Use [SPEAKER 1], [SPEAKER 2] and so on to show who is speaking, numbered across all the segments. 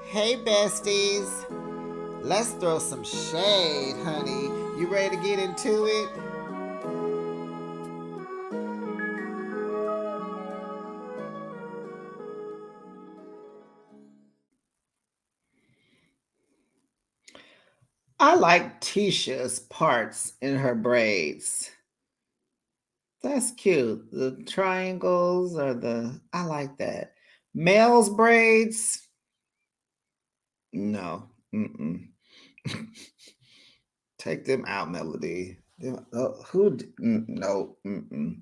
[SPEAKER 1] Hey, besties. Let's throw some shade, honey. You ready to get into it? I like Tisha's parts in her braids. That's cute. The triangles or I like that. Mel's braids? No. Mm-mm. Take them out, Melody. No. Mm-mm.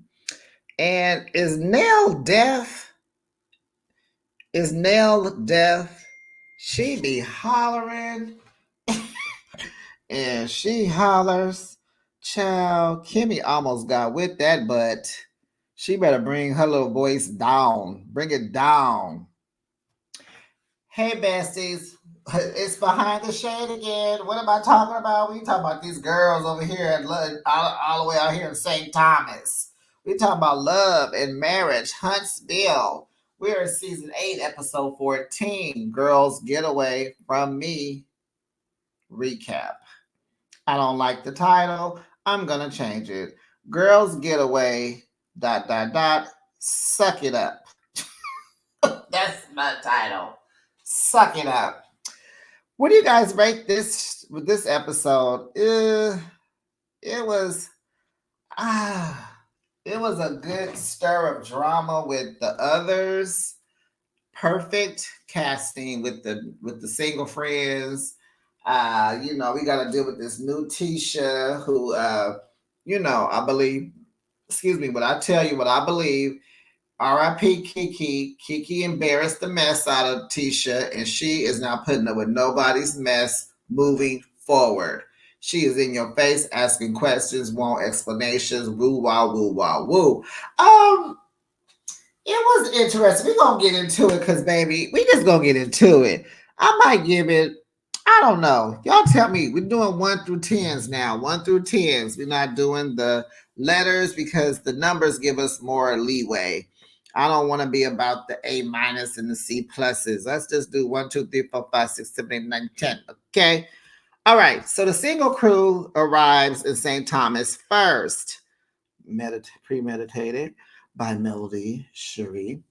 [SPEAKER 1] And is Nell deaf? Is Nell deaf? She be hollering and she hollers. Child, Kimmy almost got with that, but she better bring her little voice down. Bring it down. Hey, besties. It's behind the shade again. What am I talking about? We talking about these girls over here all the way out here in St. Thomas. We talking about love and marriage, Huntsville. We're in season 8, episode 14. Girls Getaway from me recap. I don't like the title. I'm gonna change it. Girls Getaway suck it up. That's my title. Suck it up. What do you guys rate this episode? It was it was a good stir of drama with the others. Perfect casting with the single friends. We got to deal with this new Tisha who, I believe. Excuse me, but I tell you what I believe. R.I.P. Kiki. Kiki embarrassed the mess out of Tisha, and she is now putting up with nobody's mess moving forward. She is in your face, asking questions, want explanations, woo, wow, woo, wow, woo. It was interesting. We're gonna get into it because baby, we just gonna get into it. I might give it, I don't know. Y'all tell me. We're doing 1 through 10s now. 1 through 10s. We're not doing the letters because the numbers give us more leeway. I don't want to be about the A minus and the C pluses. Let's just do 1, 2, 3, 4, 5, 6, 7, 8, 9, 10. Okay. All right. So the single crew arrives in St. Thomas first. Premeditated by Melody Cherie.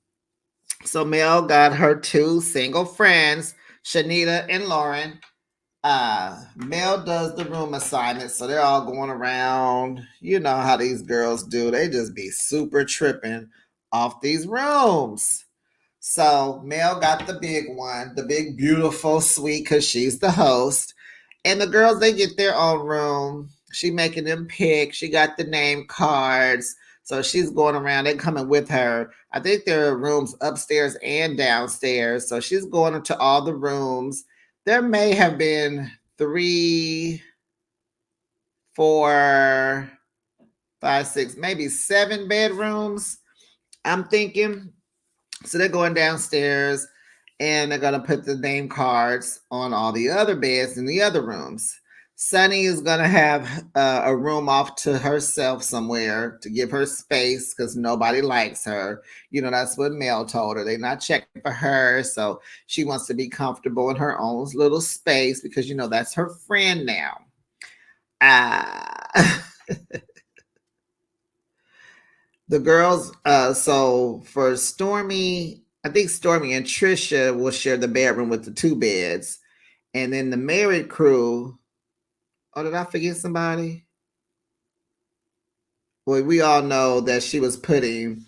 [SPEAKER 1] So Mel got her 2 single friends, Shanita and Lauren. Mel does the room assignment, so they're all going around. You know how these girls do. They just be super tripping off these rooms. So Mel got the big one, the big, beautiful, sweet, because she's the host. And the girls, they get their own room. She making them pick. She got the name cards. So she's going around. They coming with her. I think there are rooms upstairs and downstairs. So she's going into all the rooms. There may have been 3, 4, 5, 6, maybe 7 bedrooms. I'm thinking. So they're going downstairs and they're going to put the name cards on all the other beds in the other rooms. Sunny is going to have a room off to herself somewhere to give her space because nobody likes her. That's what Mel told her. They're not checking for her. So she wants to be comfortable in her own little space because, that's her friend now. The girls, so for Stormy, I think Stormy and Trisha will share the bedroom with the 2 beds. And then the married crew, oh, did I forget somebody? Well, we all know that she was putting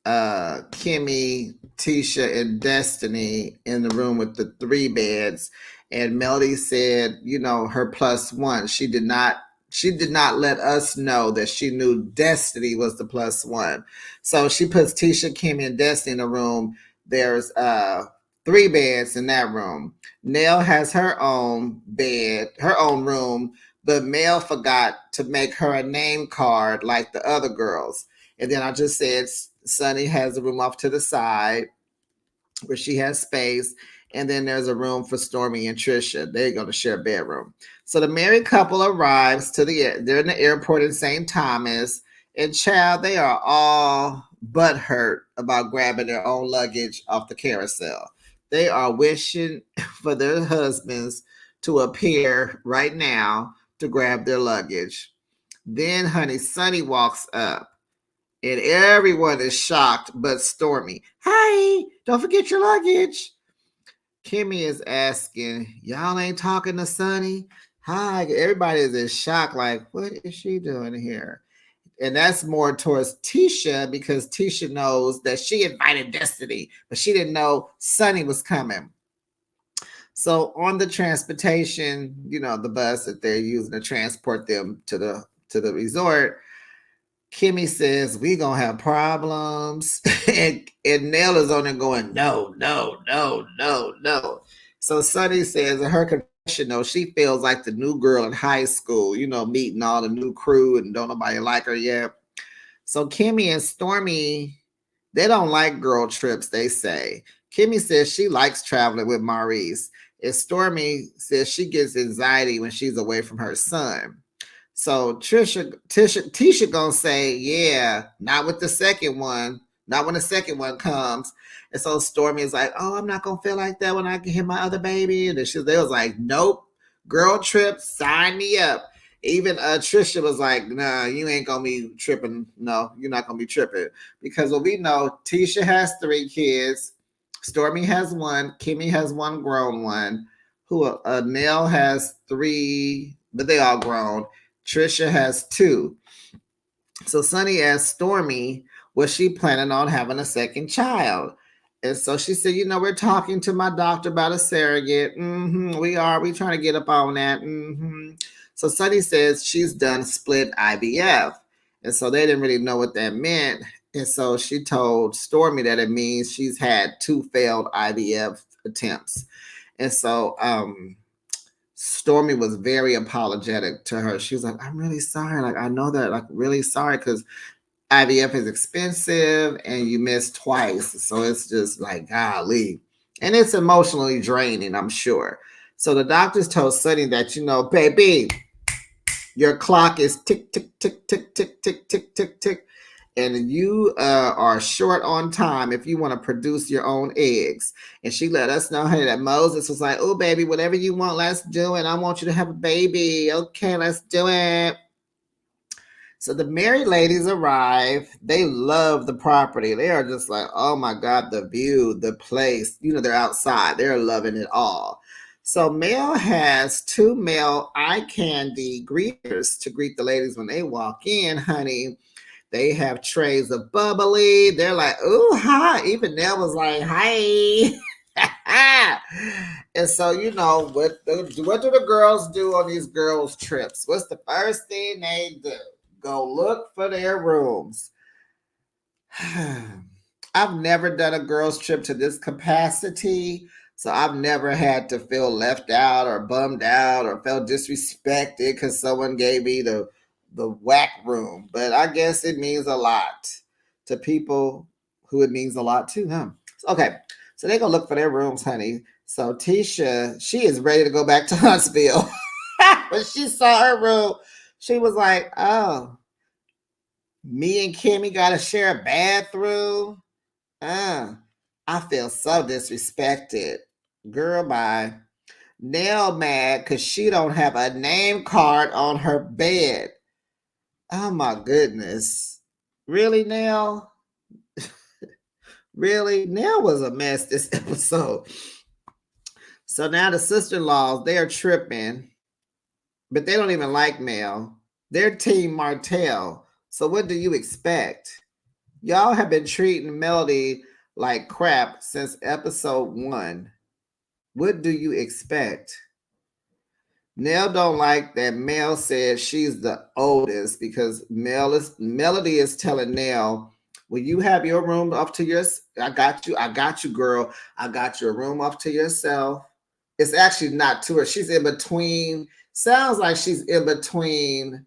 [SPEAKER 1] Kimmy, Tisha, and Destiny in the room with the 3 beds. And Melody said, her +1. She did not let us know that she knew Destiny was the +1. So she puts Tisha, Kimmy, and Destiny in a room. There's 3 beds in that room. Nell has her own bed, her own room, but Mel forgot to make her a name card like the other girls. And then I just said Sunny has a room off to the side where she has space. And then there's a room for Stormy and Trisha. They're going to share a bedroom. So the married couple arrives they're in the airport in St. Thomas. And child, they are all butthurt about grabbing their own luggage off the carousel. They are wishing for their husbands to appear right now to grab their luggage. Then, honey, Sonny walks up. And everyone is shocked but Stormy. Hi, don't forget your luggage. Kimmy is asking, y'all ain't talking to Sonny? Hi, everybody is in shock, like, what is she doing here? And that's more towards Tisha because Tisha knows that she invited Destiny, but she didn't know Sonny was coming. So on the transportation, the bus that they're using to transport them to the resort, Kimmy says, we gonna have problems. and Nell is on there going, no, no, no, no, no. So Sonny says in her confessional, she feels like the new girl in high school, meeting all the new crew and don't nobody like her yet. So Kimmy and Stormy, they don't like girl trips, they say. Kimmy says she likes traveling with Maurice. And Stormy says she gets anxiety when she's away from her son. So Tisha gonna say, yeah, not with the second one, not when the second one comes. And so Stormy is like, oh, I'm not gonna feel like that when I can hear my other baby. And they was like, nope, girl trip, sign me up. Even Trisha was like, nah, you ain't gonna be tripping. No, you're not gonna be tripping. Because what we know, Tisha has 3 kids, Stormy has 1, Kimmy has 1 grown one, who Nell has 3, but they all grown. Trisha has 2. So Sonny asked Stormy, was she planning on having a second child? And so she said, we're talking to my doctor about a surrogate. We are. We trying to get up on that. So Sonny says she's done split IVF. And so they didn't really know what that meant. And so she told Stormy that it means she's had 2 failed IVF attempts. And so Stormy was very apologetic to her. She was like, I'm really sorry. Like, I know that, like, really sorry because IVF is expensive and you missed twice. So it's just like, golly. And it's emotionally draining, I'm sure. So the doctors told Sonny that, baby, your clock is tick, tick, tick, tick, tick, tick, tick, tick, tick. And you are short on time if you want to produce your own eggs. And she let us know, hey, that Moses was like, oh, baby, whatever you want, let's do it. I want you to have a baby. Okay, let's do it. So the married ladies arrive. They love the property. They are just like, oh, my God, the view, the place. They're outside. They're loving it all. So Mel has 2 male eye candy greeters to greet the ladies when they walk in, honey. They have trays of bubbly. They're like, ooh, hi. Even Nell was like, hi. And so, what do the girls do on these girls' trips? What's the first thing they do? Go look for their rooms. I've never done a girls' trip to this capacity. So I've never had to feel left out or bummed out or felt disrespected because someone gave me the whack room. But I guess it means a lot to people who it means a lot to them. Okay, so they're going to look for their rooms, honey. So Tisha, she is ready to go back to Huntsville. When she saw her room, she was like, oh, me and Kimmy got to share a bathroom? I feel so disrespected. Girl, bye. Nell mad because she don't have a name card on her bed. Oh my goodness. Really, Nell? Really? Nell was a mess this episode. So now the sister-in-laws, they're tripping, but they don't even like Mel. They're Team Martell. So what do you expect? Y'all have been treating Melody like crap since episode 1. What do you expect? Nell don't like that Mel said she's the oldest because Melody is telling Nell, will you have your room up to yours? I got you, girl. I got your room up to yourself. It's actually not to her. She's in between. Sounds like she's in between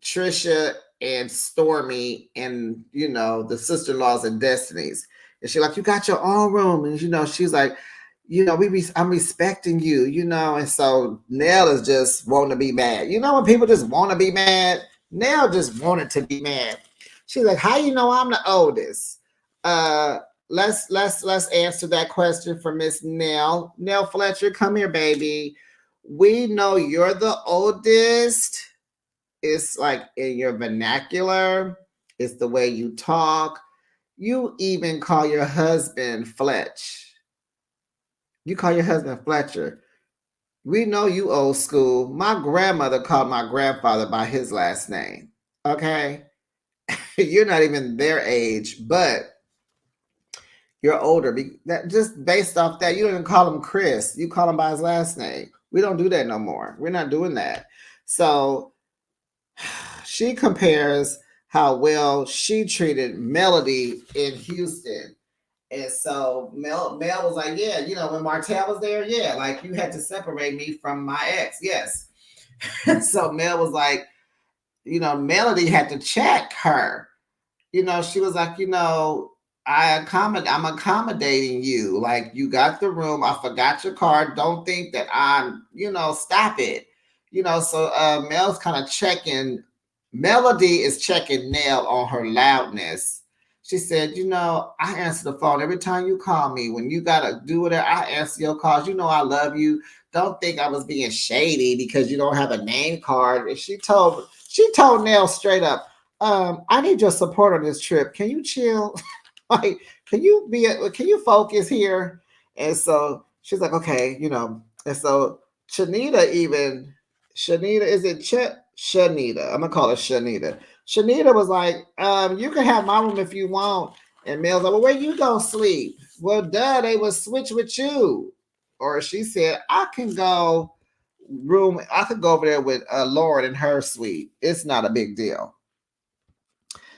[SPEAKER 1] Trisha and Stormy and, the sister-in-laws and Destinies. And she's like, you got your own room. And, she's like, I'm respecting you, and so Nell is just wanting to be mad. When people just want to be mad, Nell just wanted to be mad. She's like, how you know I'm the oldest? let's answer that question for Miss Nell. Nell Fletcher, come here, baby. We know you're the oldest. It's like in your vernacular, it's the way you talk. You even call your husband Fletch. You call your husband Fletcher. We know you old school. My grandmother called my grandfather by his last name. Okay? You're not even their age, but you're older. That just based off that, you don't even call him Chris. You call him by his last name. We don't do that no more. We're not doing that. So she compares how well she treated Melody in Houston. And so Mel was like, yeah, when Martell was there, yeah, like you had to separate me from my ex. Yes. So Mel was like, Melody had to check her. She was like, I'm accommodating you. Like you got the room. I forgot your card. Don't think that I'm, stop it. So Mel's kind of checking. Melody is checking Nell on her loudness. She said, I answer the phone every time you call me. When you gotta do whatever, I answer your calls. I love you. Don't think I was being shady because you don't have a name card. And she told Nell straight up, I need your support on this trip. Can you chill? Like, can you focus here? And so she's like, okay, And so Shanita, is it Shanita? I'm gonna call her Shanita. Shanita was like, you can have my room if you want. And Mel's like, well, where you gonna sleep? Well, duh, they would switch with you. Or she said, I could go over there with Lauren in her suite. It's not a big deal.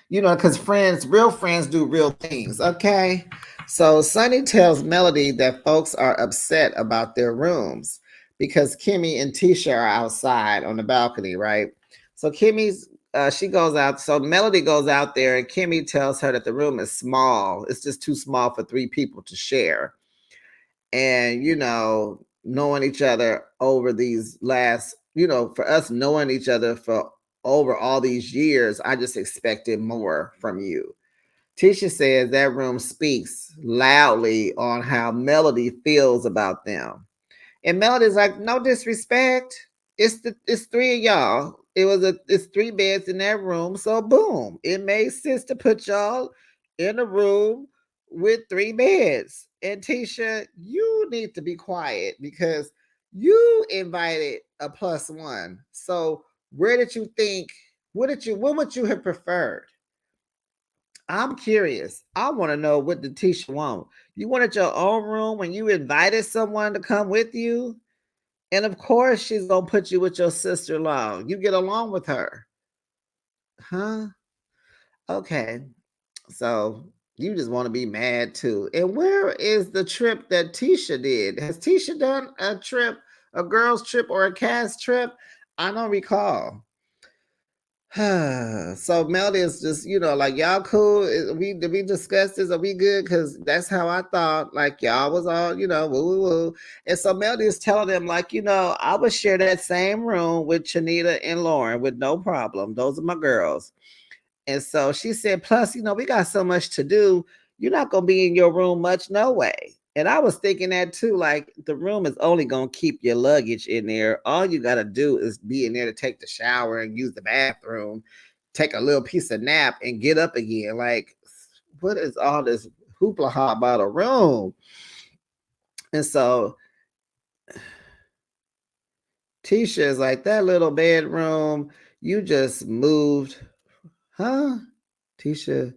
[SPEAKER 1] Because real friends do real things, okay? So Sonny tells Melody that folks are upset about their rooms because Kimmy and Tisha are outside on the balcony, right? So she goes out, so Melody goes out there and Kimmy tells her that the room is small. It's just too small for 3 people to share. And, knowing each other over these last, for us knowing each other for over all these years, I just expected more from you. Tisha says that room speaks loudly on how Melody feels about them. And Melody's like, no disrespect. It's 3 of y'all. It's 3 beds in that room. So boom. It made sense to put y'all in a room with 3 beds. And Tisha, you need to be quiet because you invited a +1. So where did you think, what would you have preferred? I'm curious. I want to know, what did Tisha want? You wanted your own room when you invited someone to come with you? And of course, she's going to put you with your sister-in-law. You get along with her. Huh? Okay. So you just want to be mad too. And where is the trip that Tisha did? Has Tisha done a trip, a girls' trip or a cast trip? I don't recall. So Melody is just, like, y'all cool? Did we discuss this? Are we good? Because that's how I thought. Like, y'all was all, woo woo woo. And so Melody is telling them, like, I would share that same room with Chanita and Lauren with no problem. Those are my girls. And so she said, plus, we got so much to do. You're not going to be in your room much, no way. And I was thinking that too, like the room is only going to keep your luggage in there. All you got to do is be in there to take the shower and use the bathroom, take a little piece of nap and get up again. Like, what is all this hoopla about a room? And so Tisha is like, that little bedroom, you just moved. Huh? Tisha.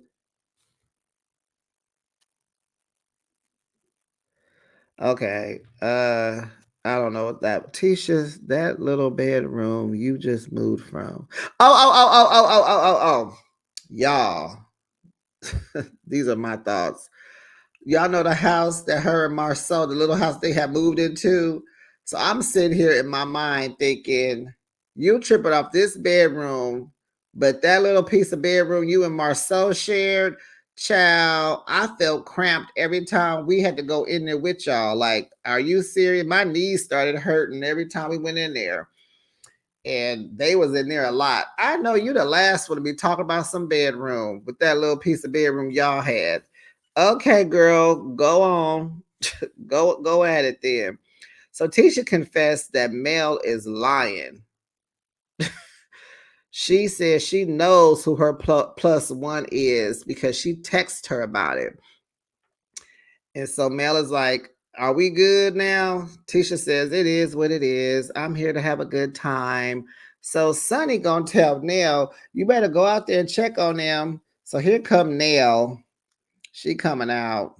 [SPEAKER 1] Okay. I don't know what that Tisha's, that little bedroom you just moved from. Oh. Y'all. These are my thoughts. Y'all know the house that her and Marceau, the little house they have moved into. So I'm sitting here in my mind thinking, you tripping off this bedroom, but that little piece of bedroom you and Marceau shared, child, I felt cramped every time we had to go in there with y'all. Like, are you serious? My knees started hurting every time we went in there. And they was in there a lot. I know you the last one to be talking about some bedroom with that little piece of bedroom y'all had. Okay, girl, go on. Go at it then. So Tisha confessed that Mel is lying. She says she knows who her plus one is because she texted her about it. And so Mel is like, are we good now? Tisha says, it is what it is. I'm here to have a good time. So Sonny gonna tell Nell, you better go out there and check on them. So here come Nell. She coming out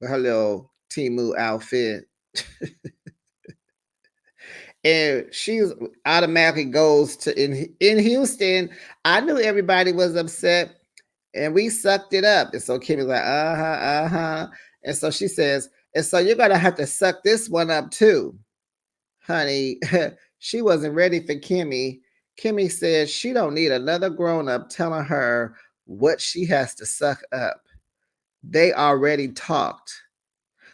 [SPEAKER 1] with her little Timu outfit. And she automatically goes to in Houston. I knew everybody was upset, and we sucked it up. And so Kimmy's like, uh-huh. And so she says, and so you're gonna have to suck this one up too, honey. She wasn't ready for Kimmy. Kimmy says she don't need another grown-up telling her what she has to suck up. They already talked.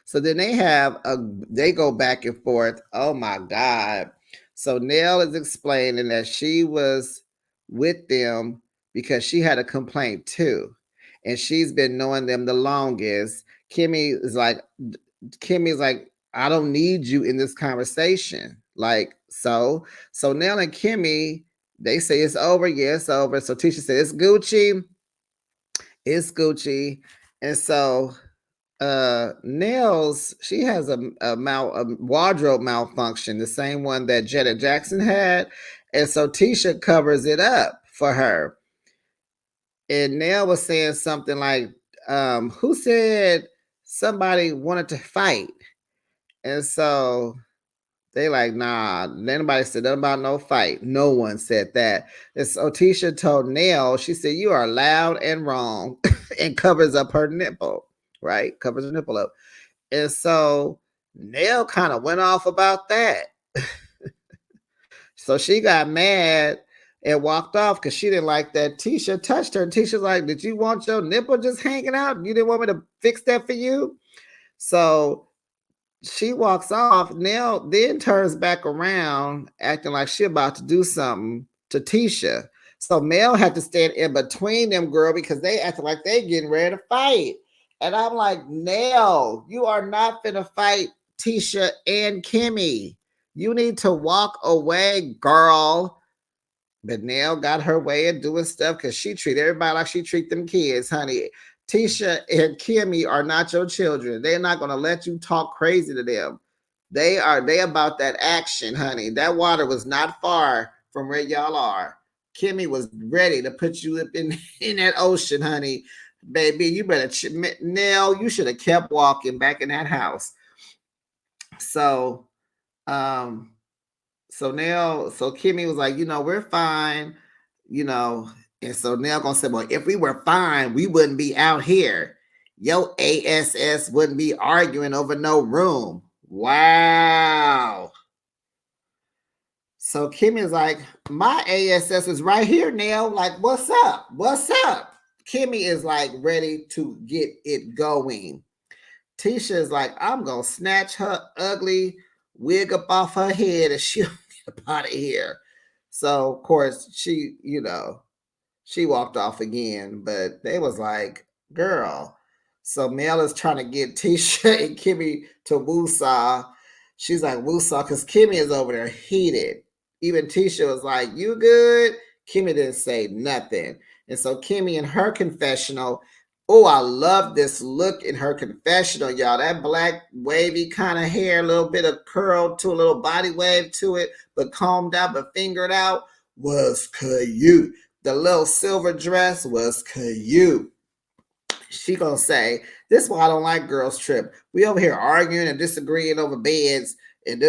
[SPEAKER 1] So then they go back and forth. Oh my God. So Nell is explaining that she was with them because she had a complaint too. And she's been knowing them the longest. Kimmy's like, I don't need you in this conversation. Like, so Nell and Kimmy, they say it's over. Yeah, it's over. So Tisha said, it's Gucci. It's Gucci. And so Nels, she has a wardrobe malfunction, the same one that Jetta Jackson had, and so Tisha covers it up for her. And Nell was saying something like, "Who said somebody wanted to fight?" And so they like, nah, nobody said nothing about no fight. No one said that. And so Tisha told Nell, she said, you are loud and wrong, and covers up her nipple, right? Covers her nipple up. And so Nell kind of went off about that. So she got mad and walked off because she didn't like that Tisha touched her. And Tisha's like, did you want your nipple just hanging out? You didn't want me to fix that for you? So she walks off. Nell then turns back around, acting like she about to do something to Tisha. So Mel had to stand in between them, girl, because they acted like they getting ready to fight. And I'm like, Nell, you are not finna fight Tisha and Kimmy. You need to walk away, girl. But Nell got her way of doing stuff because she treat everybody like she treat them kids, honey. Tisha and Kimmy are not your children. They're not gonna let you talk crazy to them. They about that action, honey. That water was not far from where y'all are. Kimmy was ready to put you up in that ocean, honey. Baby, you better Nell, you should have kept walking back in that house. So so Kimmy was like, we're fine, and so Nell gonna say, well, if we were fine, we wouldn't be out here. Your ASS wouldn't be arguing over no room. Wow. So Kimmy's like, my ASS is right here, Nell. Like, what's up? What's up? Kimmy is like ready to get it going. Tisha is like, I'm gonna snatch her ugly wig up off her head and she'll get up out of here. So of course she walked off again, but they was like, girl. So Mel is trying to get Tisha and Kimmy to woosah. She's like, woosah, because Kimmy is over there heated. Even Tisha was like, you good? Kimmy didn't say nothing. And so Kimmy in her confessional, oh, I love this look in her confessional, y'all. That black wavy kind of hair, a little bit of curl to a little body wave to it, but combed out, but fingered out, was cute. The little silver dress was cute. She gonna say, this is why I don't like girls trip. We over here arguing and disagreeing over beds, and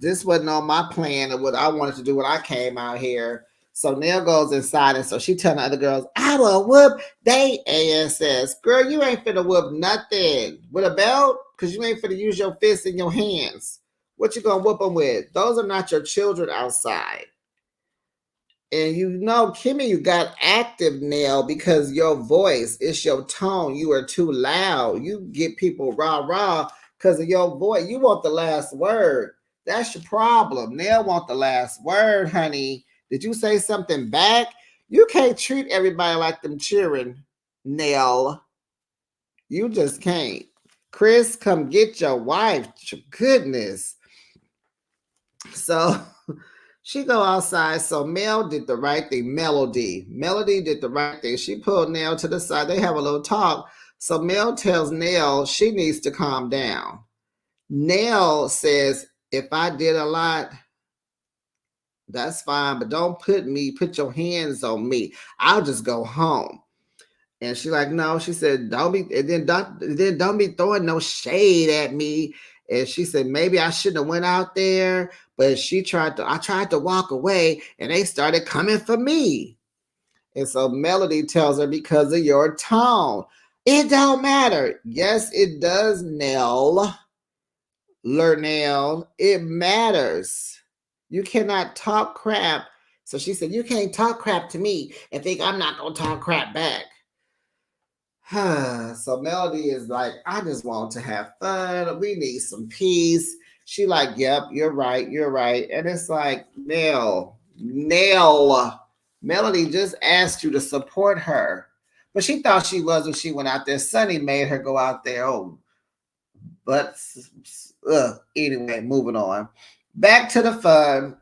[SPEAKER 1] this wasn't on my plan of what I wanted to do when I came out here. So Nell goes inside, and so she telling the other girls, I will whoop they ASS. Girl, you ain't finna whoop nothing with a belt, because you ain't finna use your fists and your hands. What you gonna whoop them with? Those are not your children outside. And Kimmy, you got active now because your voice, it's your tone. You are too loud. You get people rah because of your voice. You want the last word. That's your problem. Nell want the last word, honey. Did you say something back? You can't treat everybody like them cheering, Nell. You just can't. Chris, come get your wife. Goodness. So she go outside. So Mel did the right thing. Melody did the right thing. She pulled Nell to the side. They have a little talk. So Mel tells Nell she needs to calm down. Nell says, if I did a lot, that's fine, but don't put your hands on me. I'll just go home. And she like, no, she said, don't be throwing no shade at me. And she said, maybe I shouldn't have went out there, but I tried to walk away and they started coming for me. And so Melody tells her, because of your tone. It don't matter. Yes, it does, Nell. Lernell. It matters. You cannot talk crap. So she said, you can't talk crap to me and think I'm not going to talk crap back. So Melody is like, I just want to have fun. We need some peace. She like, yep, you're right. And it's like, Nell, Melody just asked you to support her. But she thought she was when she went out there. Sonny made her go out there. Oh, but anyway, moving on. Back to the fun.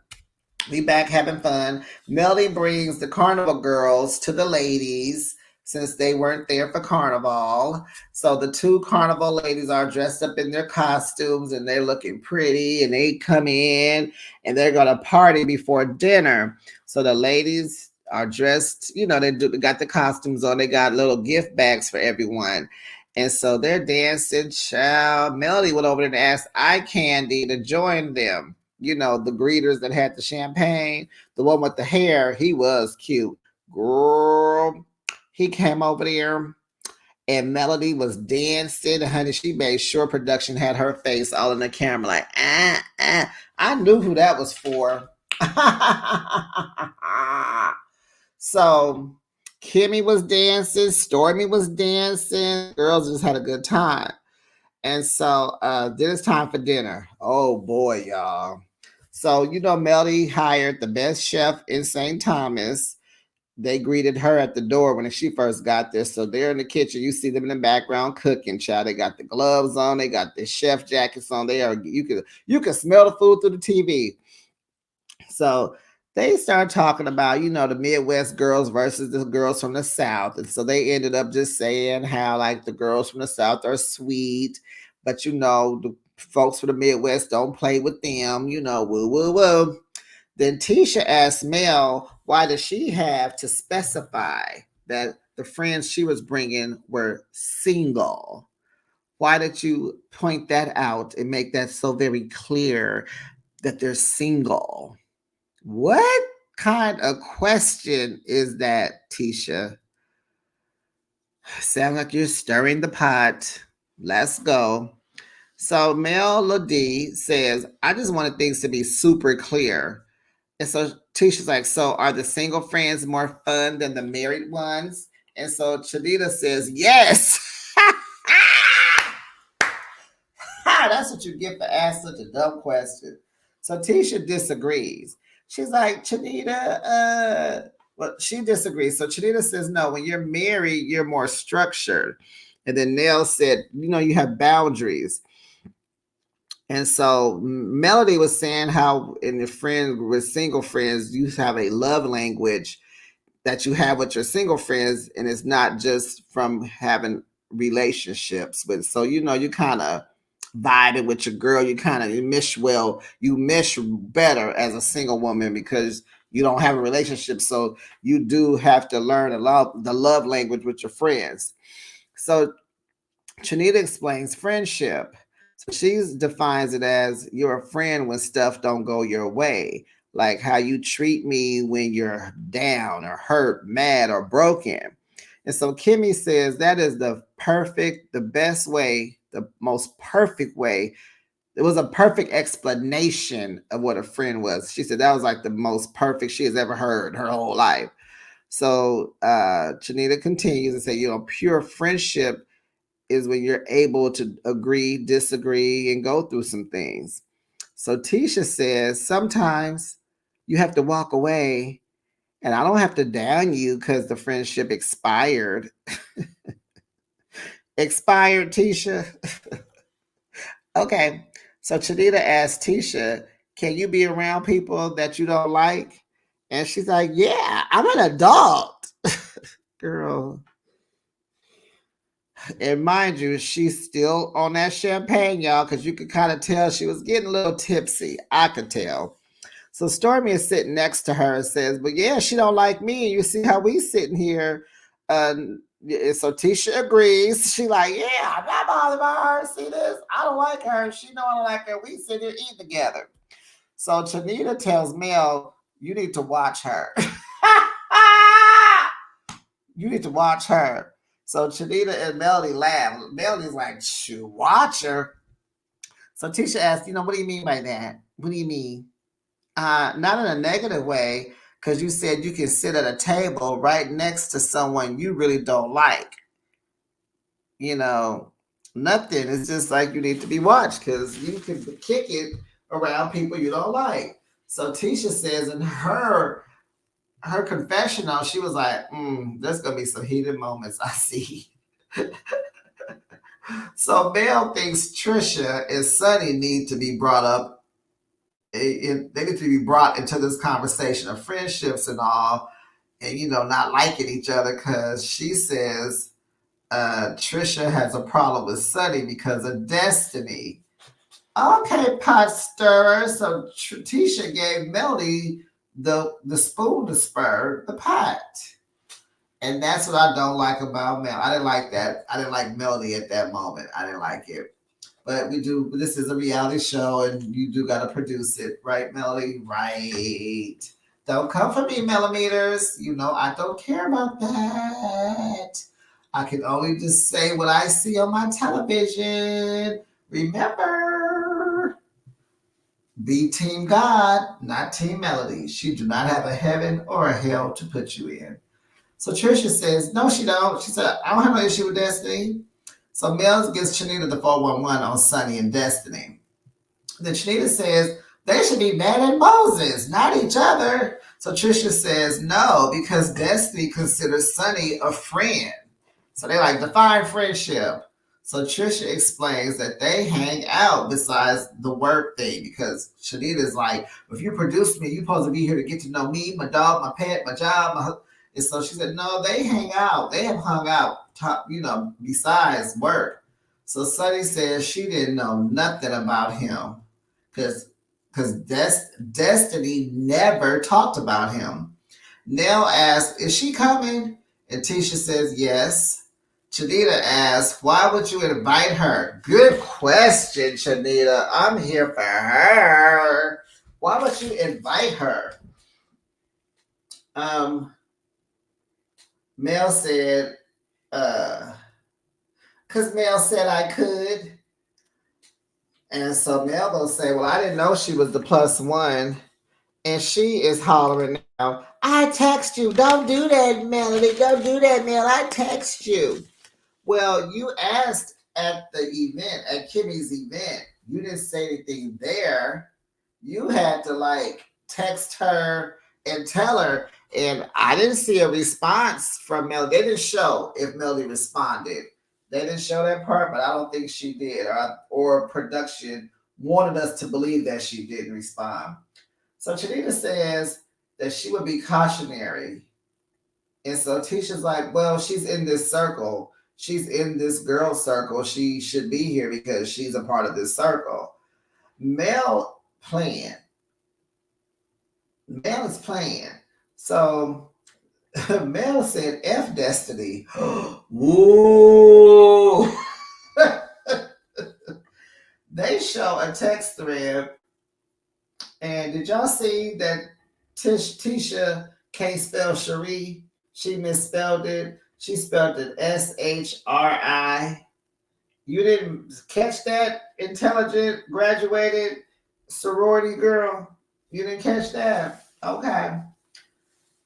[SPEAKER 1] We back having fun. Melody brings the carnival girls to the ladies since they weren't there for carnival. So the two carnival ladies are dressed up in their costumes and they're looking pretty and they come in and they're going to party before dinner. So the ladies are dressed, they got the costumes on. They got little gift bags for everyone. And so they're dancing. Child. Melody went over there and asked Eye Candy to join them. The greeters that had the champagne, the one with the hair, he was cute. Girl, he came over there and Melody was dancing. Honey, she made sure production had her face all in the camera like, I knew who that was for. So Kimmy was dancing, Stormy was dancing. Girls just had a good time. And so then it's time for dinner. Oh boy, y'all. So, Melody hired the best chef in St. Thomas. They greeted her at the door when she first got there. So they're in the kitchen. You see them in the background cooking, child. They got the gloves on. They got the chef jackets on. You can smell the food through the TV. So they started talking about, the Midwest girls versus the girls from the South. And so they ended up just saying how like the girls from the South are sweet, but the folks from the Midwest don't play with them, woo, woo, woo. Then Tisha asked Mel, why does she have to specify that the friends she was bringing were single? Why did you point that out and make that so very clear that they're single? What kind of question is that, Tisha? Sound like you're stirring the pot. Let's go. So Melody says, I just wanted things to be super clear. And so Tisha's like, so are the single friends more fun than the married ones? And so Chanita says, yes. That's what you get for asking such a dumb question. So Tisha disagrees. She's like, Chanita, well, she disagrees. So Chanita says, no, when you're married, you're more structured. And then Nell said, you have boundaries. And so Melody was saying how in your friend with single friends, you have a love language that you have with your single friends, and it's not just from having relationships. But so you kind of vibing with your girl, you mesh well, you mesh better as a single woman because you don't have a relationship. So you do have to learn the love language with your friends. So Chanita explains friendship. So she defines it as you're a friend when stuff don't go your way, like how you treat me when you're down or hurt, mad, or broken. And so Kimmy says that is the best way, the most perfect way. It was a perfect explanation of what a friend was. She said that was like the most perfect she has ever heard her whole life. So Chanita continues and say, pure friendship is when you're able to agree, disagree, and go through some things. So Tisha says, sometimes you have to walk away and I don't have to down you because the friendship expired. Expired Tisha. Okay. So Chanita asked Tisha, can you be around people that you don't like? And she's like, yeah, I'm an adult. Girl. And mind you, she's still on that champagne, y'all, because you could kind of tell she was getting a little tipsy. I could tell. So Stormy is sitting next to her and says, but yeah, she don't like me. You see how we sitting here. So Tisha agrees. She like, yeah, I'm not bothered by her. See this? I don't like her. She know I don't like her. We sit here eating together. So Chanita tells Mel, you need to watch her. You need to watch her. So Chanita and Melody laugh. Melody's like, shoot, watch her. So Tisha asked, what do you mean by that? What do you mean? Not in a negative way, because you said you can sit at a table right next to someone you really don't like. Nothing. It's just like you need to be watched because you can kick it around people you don't like. So Tisha says in her confessional, she was like, there's going to be some heated moments, I see. So Mel thinks Trisha and Sonny need to be brought up. They need to be brought into this conversation of friendships and all, and not liking each other because she says Trisha has a problem with Sonny because of Destiny. Okay, pot stirrer. So Tisha gave Melody the spoon to spur the pot. And that's what I don't like about Mel. I didn't like that. I didn't like Melody at that moment. I didn't like it. But we do. This is a reality show, and you do got to produce it, right, Melody? Right. Don't come for me, millimeters. I don't care about that. I can only just say what I see on my television. Remember, be Team God, not Team Melody. She do not have a heaven or a hell to put you in. So Trisha says, no, she don't. She said, I don't have no issue with Destiny. So Mel gives Chanita the 411 on Sonny and Destiny. Then Chanita says, they should be mad at Moses, not each other. So Trisha says, no, because Destiny considers Sonny a friend. So they like define friendship. So Trisha explains that they hang out besides the work thing because Chanita's like, if you produce me, you're supposed to be here to get to know me, my dog, my pet, my job. And so she said, no, they hang out. They have hung out, besides work. So Sonny says she didn't know nothing about him because Destiny never talked about him. Nell asks, is she coming? And Tisha says, yes. Chanita asks, why would you invite her? Good question, Chanita. I'm here for her. Why would you invite her? Mel said, because Mel said I could. And so Mel will say, well, I didn't know she was the plus one. And she is hollering now, I text you. Don't do that, Melody. Don't do that, Mel. I text you. Well, you asked at the event, at Kimmy's event. You didn't say anything there. You had to text her and tell her. And I didn't see a response from Melody. They didn't show if Melody responded. They didn't show that part, but I don't think she did. Or production wanted us to believe that she didn't respond. So Chanita says that she would be cautionary. And so Tisha's like, well, she's in this circle. She's in this girl circle. She should be here because she's a part of this circle. Mel playing. Mel is playing. So Mel said, F Destiny. Woo! They show a text thread. And did y'all see that Tisha can't spell Cherie? She misspelled it. She spelled it SHRI. You didn't catch that, intelligent, graduated sorority girl? You didn't catch that? Okay.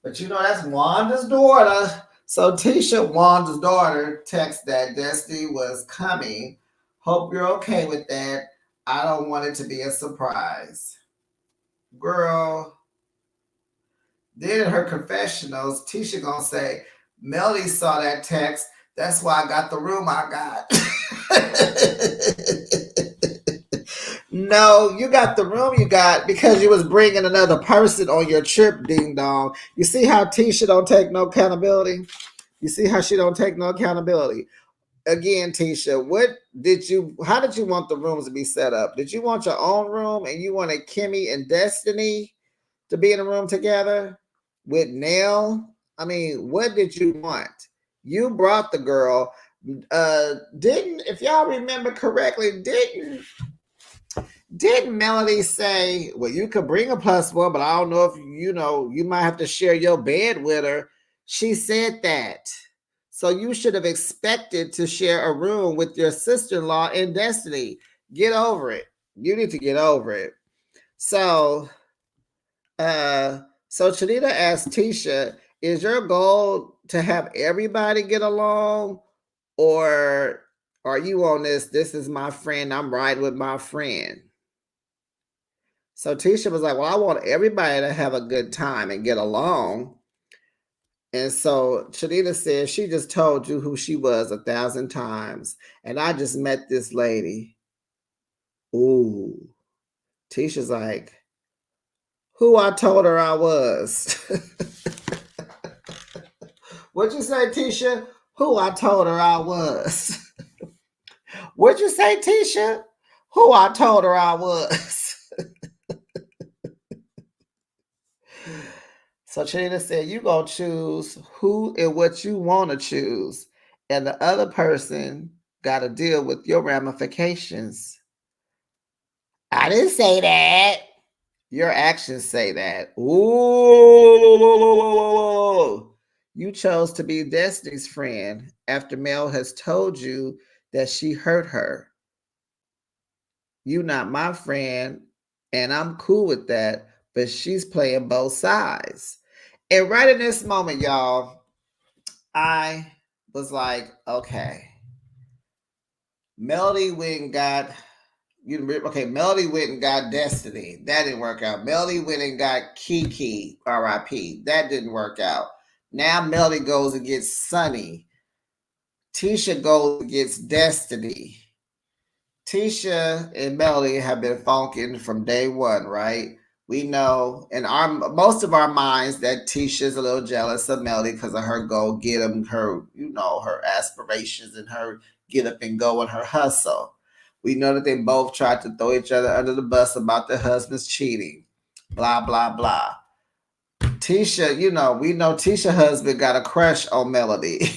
[SPEAKER 1] But that's Wanda's daughter. So Tisha, Wanda's daughter, texted that Destiny was coming. Hope you're okay with that. I don't want it to be a surprise. Girl. Then in her confessionals, Tisha gonna say, Melody saw that text. That's why I got the room I got. No, you got the room you got because you was bringing another person on your trip, ding dong. You see how Tisha don't take no accountability? You see how she don't take no accountability? Again, Tisha, how did you want the rooms to be set up? Did you want your own room and you wanted Kimmy and Destiny to be in a room together with Nell? I mean, what did you want? You brought the girl. Didn't, if y'all remember correctly, didn't Melody say, well, you could bring a plus one, but I don't know if you might have to share your bed with her. She said that. So you should have expected to share a room with your sister-in-law in Destiny. Get over it. You need to get over it. So Chanita asked Tisha, is your goal to have everybody get along? Or are you on this is my friend, I'm riding with my friend? So Tisha was like, well, I want everybody to have a good time and get along. And so Chanita said, she just told you who she was 1,000 times. And I just met this lady. Ooh. Tisha's like, who I told her I was. What'd you say, Tisha? Who I told her I was. What'd you say, Tisha? Who I told her I was. So Chanita said, you gonna choose who and what you want to choose. And the other person got to deal with your ramifications. I didn't say that. Your actions say that. Ooh. You chose to be Destiny's friend after Mel has told you that she hurt her. You not my friend, and I'm cool with that, but she's playing both sides. And right in this moment, y'all, I was like, okay. Melody went and got Melody went and got Destiny. That didn't work out. Melody went and got Kiki, R.I.P. That didn't work out. Now Melody goes and gets Sunny. Tisha goes and gets Destiny. Tisha and Melody have been funking from day one, right? We know in most of our minds that Tisha's a little jealous of Melody because of her go get 'em, her her aspirations and her get up and go and her hustle. We know that they both tried to throw each other under the bus about their husbands cheating. Blah blah blah. Tisha, we know Tisha's husband got a crush on Melody.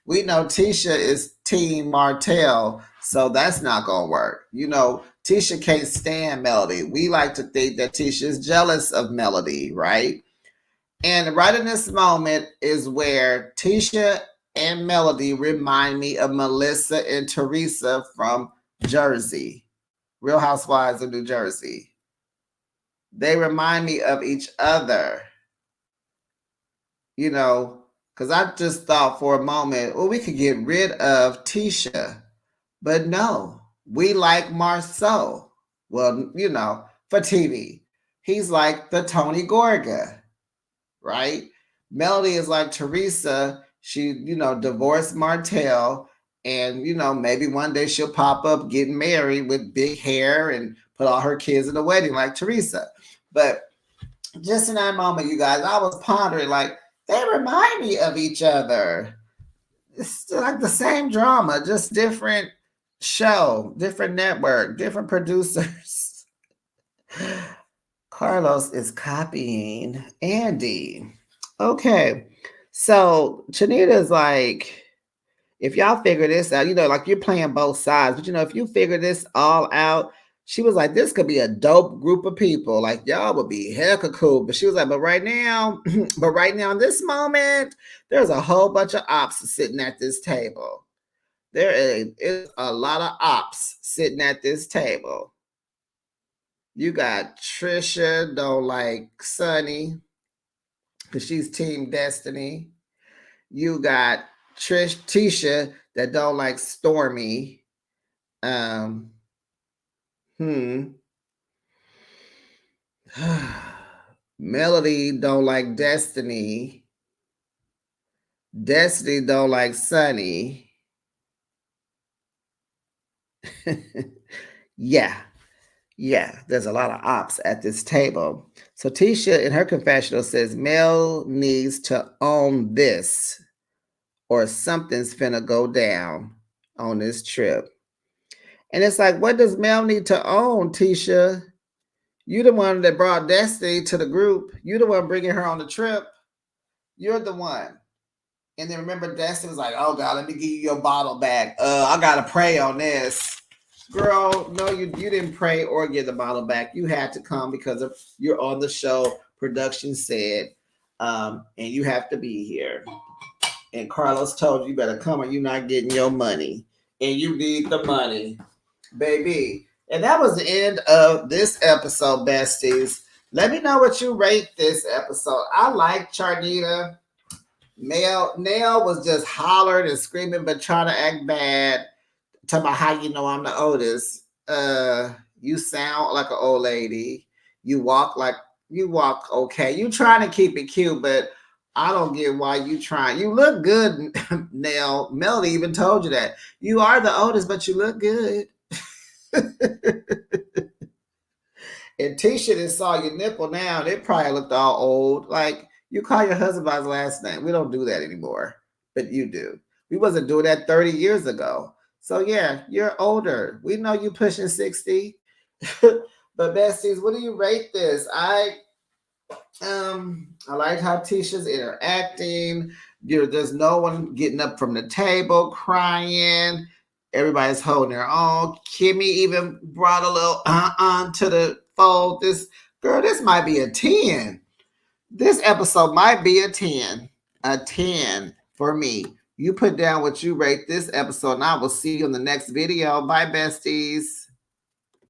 [SPEAKER 1] We know Tisha is Team Martell, so that's not gonna work. Tisha can't stand Melody. We like to think that Tisha is jealous of Melody, right? And right in this moment is where Tisha and Melody remind me of Melissa and Teresa from Jersey, Real Housewives of New Jersey. They remind me of each other, because I just thought for a moment, well, we could get rid of Tisha. But no, we like Marceau. Well, for TV. He's like the Tony Gorga, right? Melody is like Teresa. She, divorced Martell. And, maybe one day she'll pop up getting married with big hair and put all her kids in the wedding like Teresa. But just in that moment, you guys, I was pondering, like, they remind me of each other. It's like the same drama, just different show, different network, different producers. Carlos is copying Andy. Okay. So Chanita's like, if y'all figure this out, like you're playing both sides, but if you figure this all out, she was like, this could be a dope group of people. Like y'all would be hecka cool. But she was like, but right now, in this moment, there's a whole bunch of ops sitting at this table. There is a lot of ops sitting at this table. You got Trisha, don't like Sunny, because she's Team Destiny. You got Tisha that don't like Stormy. Melody don't like Destiny. Destiny don't like Sunny. Yeah. Yeah, there's a lot of ops at this table. So Tisha in her confessional says Mel needs to own this or something's finna go down on this trip. And it's like, what does Mel need to own, Tisha? You the one that brought Destiny to the group. You the one bringing her on the trip. You're the one. And then remember, Destiny was like, "Oh God, let me give you your bottle back. I gotta pray on this." Girl, no, you didn't pray or get the bottle back. You had to come because of you're on the show. Production said, and you have to be here. And Carlos told you better come or you're not getting your money. And you need the money, baby. And that was the end of this episode, besties. Let me know what you rate this episode. I like Charnita. Nail was just hollering and screaming, but trying to act bad. Talking about how you know I'm the oldest. You sound like an old lady. You walk okay. You trying to keep it cute, but I don't get why you trying. You look good, Nail. Melody even told you that. You are the oldest, but you look good. And Tisha just saw your nipple now. It probably looked all old. Like you call your husband by his last name. We don't do that anymore, but you do. We wasn't doing that 30 years ago. So yeah, you're older. We know you pushing 60. But besties, what do you rate this? I like how Tisha's interacting. There's no one getting up from the table crying. Everybody's holding their own. Kimmy even brought a little to the fold. This might be a 10. This episode might be a 10. A 10 for me. You put down what you rate this episode, and I will see you in the next video. Bye, besties.